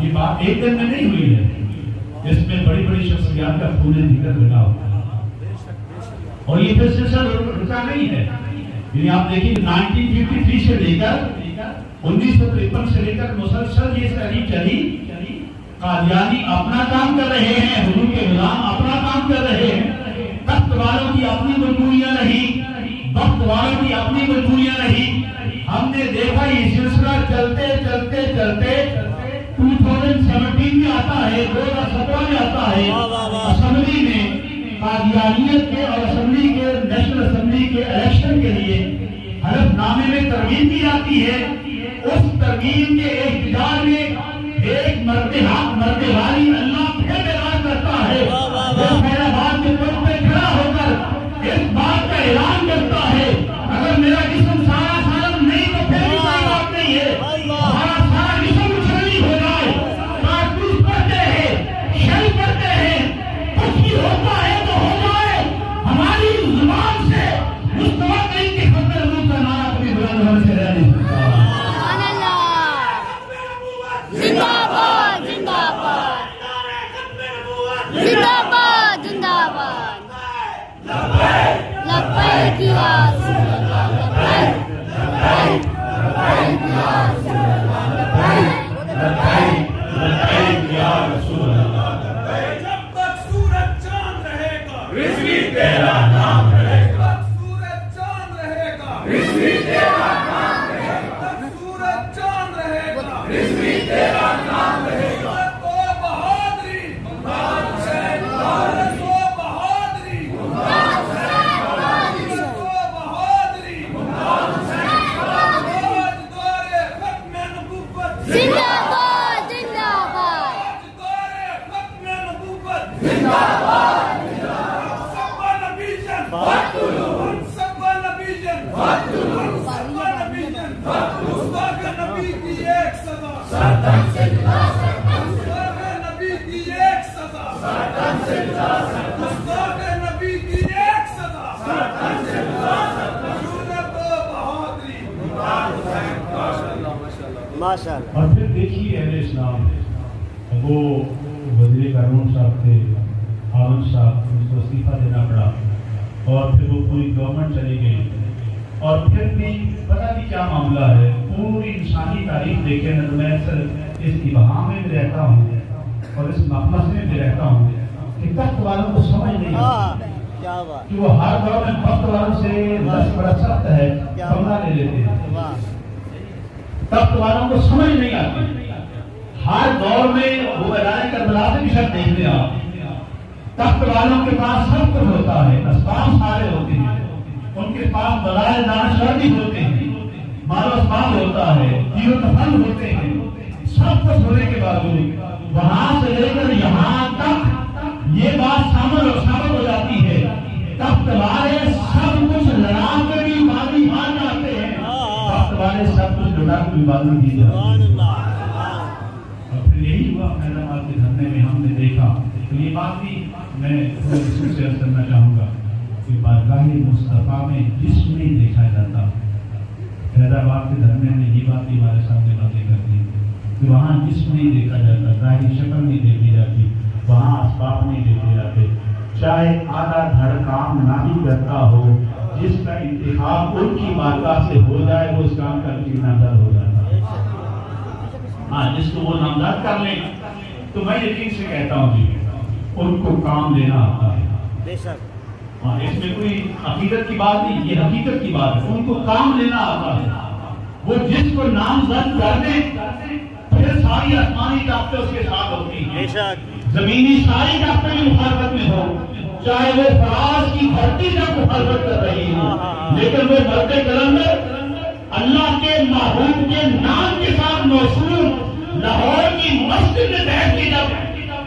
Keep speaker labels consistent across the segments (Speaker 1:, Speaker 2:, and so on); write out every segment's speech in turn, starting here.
Speaker 1: یہ بات ایک دن میں نہیں ہوئی ہے، اس میں بڑی بڑی شخصیات کا خون جگر لگا ہوتا ہے، اور یہ پھر سلسلہ رکا نہیں ہے۔ یعنی آپ دیکھیں 1953 سے لے کر 1953 سے لے کر مسلسل یہ تحریک چلی، قادیانی اپنا کام کر رہے ہیں، حضور کے غلام اپنا کام کر رہے ہیں، تخت والوں کی اپنی مجبوریاں نہیں، وقت والوں کی اپنی مجبوریاں نہیں۔ ہم نے دیکھا یہ سلسلہ چلتے چلتے چلتے 2017 میں آتا ہے، 2017 میں آتا ہے، اسمبلی میں قادیانیت کے اور اسمبلی کے نیشنل اسمبلی کے الیکشن کے لیے حلف نامے میں ترغیب کی جاتی ہے۔ اس ترغیب کے احتجاج میں ایک مرد والی اللہ پھر اعلان کرتا ہے، وہ خیرآباد کے طرف پہ کھڑا ہو کر اس بات کا اعلان کرتا ہے اگر میرا جسم سارا سالم نہیں تو پھر بھی کوئی بات نہیں ہے، ہمارا سارا جسم مسلم ہو جائے، کارتوس کرتے ہیں، شل کرتے ہیں، کچھ بھی ہوتا ہے تو ہو جائے، ہماری زبان سے مستوقع نہیں کہ خط حضور کا نعرہ کبھی بلند ہونے سے رہ نہیں سکتا۔
Speaker 2: زندہ باد زندہ باد زندہ باد زندہ باد لبیک یا رسول اللہ لبیک لبیک یا رسول اللہ لبیک
Speaker 1: لبیک یا رسول اللہ لبیک۔
Speaker 3: جب تک سورج چاند رہے گا
Speaker 1: رضوی تیرا نام رہے گا،
Speaker 3: جب تک سورج چاند رہے گا
Speaker 1: رضوی تیرا نام رہے
Speaker 3: جب تک سورج چاند رہے گا
Speaker 1: رضوی تیرا نام رہے گا۔ اور پھر دیکھیے اہل اسلام، وہ وزیر قانون صاحب تھے، عالم صاحب، ان کو استعفیٰ دینا پڑا، اور پھر وہ پوری گورنمنٹ چلی گئی، اور پھر بھی پتہ نہیں کیا معاملہ ہے، پوری انسانی تاریخ دیکھیں نا تو میں اکثر اس ابہام میں بھی رہتا ہوں اور اس مخمص میں بھی رہتا ہوں کہ تخت والوں کو سمجھ نہیں آتی کہ وہ ہر دور میں تخت والوں سے دس بڑا سخت ہے، بنگلہ لے لیتے ہیں، تخت والوں کو سمجھ نہیں آتی، ہر دور میں وہ میدان کربلا سے بھی شک دیکھتے آپ، تخت والوں کے پاس سب کچھ ہوتا ہے، اسباب سارے ہوتے ہیں، ان کے پاس بلائے دانشور بھی ہوتے ہیں، مال و اسباب ہوتا ہے، تیر و تفن ہوتے ہیں، سب کچھ ہونے کے باوجود وہاں سے لے کر یہاں تک یہ بات ثابت ہو جاتی ہے، تخت والے سب کچھ لڑا کے بھی بازی ہار جاتے ہیں، تخت والے سب کچھ لڑا کے بھی بازی دی جاتی ہے۔ اور پھر یہی ہوا حیدرآباد کے دھرنے میں ہم نے دیکھا، تو یہ بات بھی میں رسول سے عرض کرنا چاہوں گا کہ بارگاہ مصطفیٰ میں جسم نہیں دیکھا جاتا، حیدرآباد کے دھرنے میں یہ بات بھی ہمارے سامنے باتیں کرتی ہیں کہ وہاں جسم نہیں دیکھا جاتا، ظاہری شکل نہیں دیکھی جاتی، وہاں اسباب نہیں دیکھے جاتے، چاہے آدھا دھڑ کام نہ بھی کرتا ہو، جس کا انتخاب ان کی بارگاہ سے ہو جائے وہ اس کام کا نامزد ہو جاتا ہے۔ ہاں، جس کو وہ نامزد کر لیں تو میں یقین سے کہتا ہوں جی ان کو کام لینا آتا ہے، ہاں، اس میں کوئی حقیقت کی بات نہیں، یہ حقیقت کی بات ہے، ان کو کام لینا آتا ہے، وہ جس کو نامزد کر دیں پھر ساری آسمانی طاقتیں اس کے ساتھ ہوتی ہیں، زمینی ساری طاقتیں بھی مخالفت میں ہو، چاہے وہ فراز کی دھرتی تک مخالفت کر رہی ہو، لیکن وہ مرد کلندر اللہ کے محبوب کے نام کے ساتھ موصول لاہور کی مسجد میں بیٹھ کے جب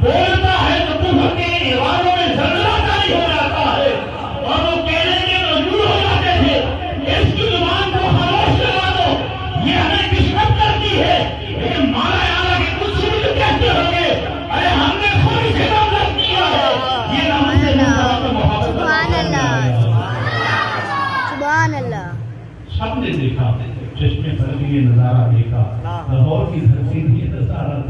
Speaker 1: بولتا ہے تو کفر کے ایوانوں میں زلزلہ جاری ہو جاتا ہے، اور وہ کہنے کے مجبور ہو جاتے تھے اس کی زبان کو خاموش کروا دو، یہ ہمیں کسمت کرتی ہے، لیکن مالا اعلیٰ کے کچھ بھی کہتے ہوں گے ارے ہم نے خود سے نامزد کیا ہے، یہ نام سے محبت
Speaker 2: سبحان اللہ سبحان اللہ۔
Speaker 1: سب نے دیکھا، چشمے پر بھی یہ نظارہ دیکھا، لاہور کی دھرتی بھی یہ نظارہ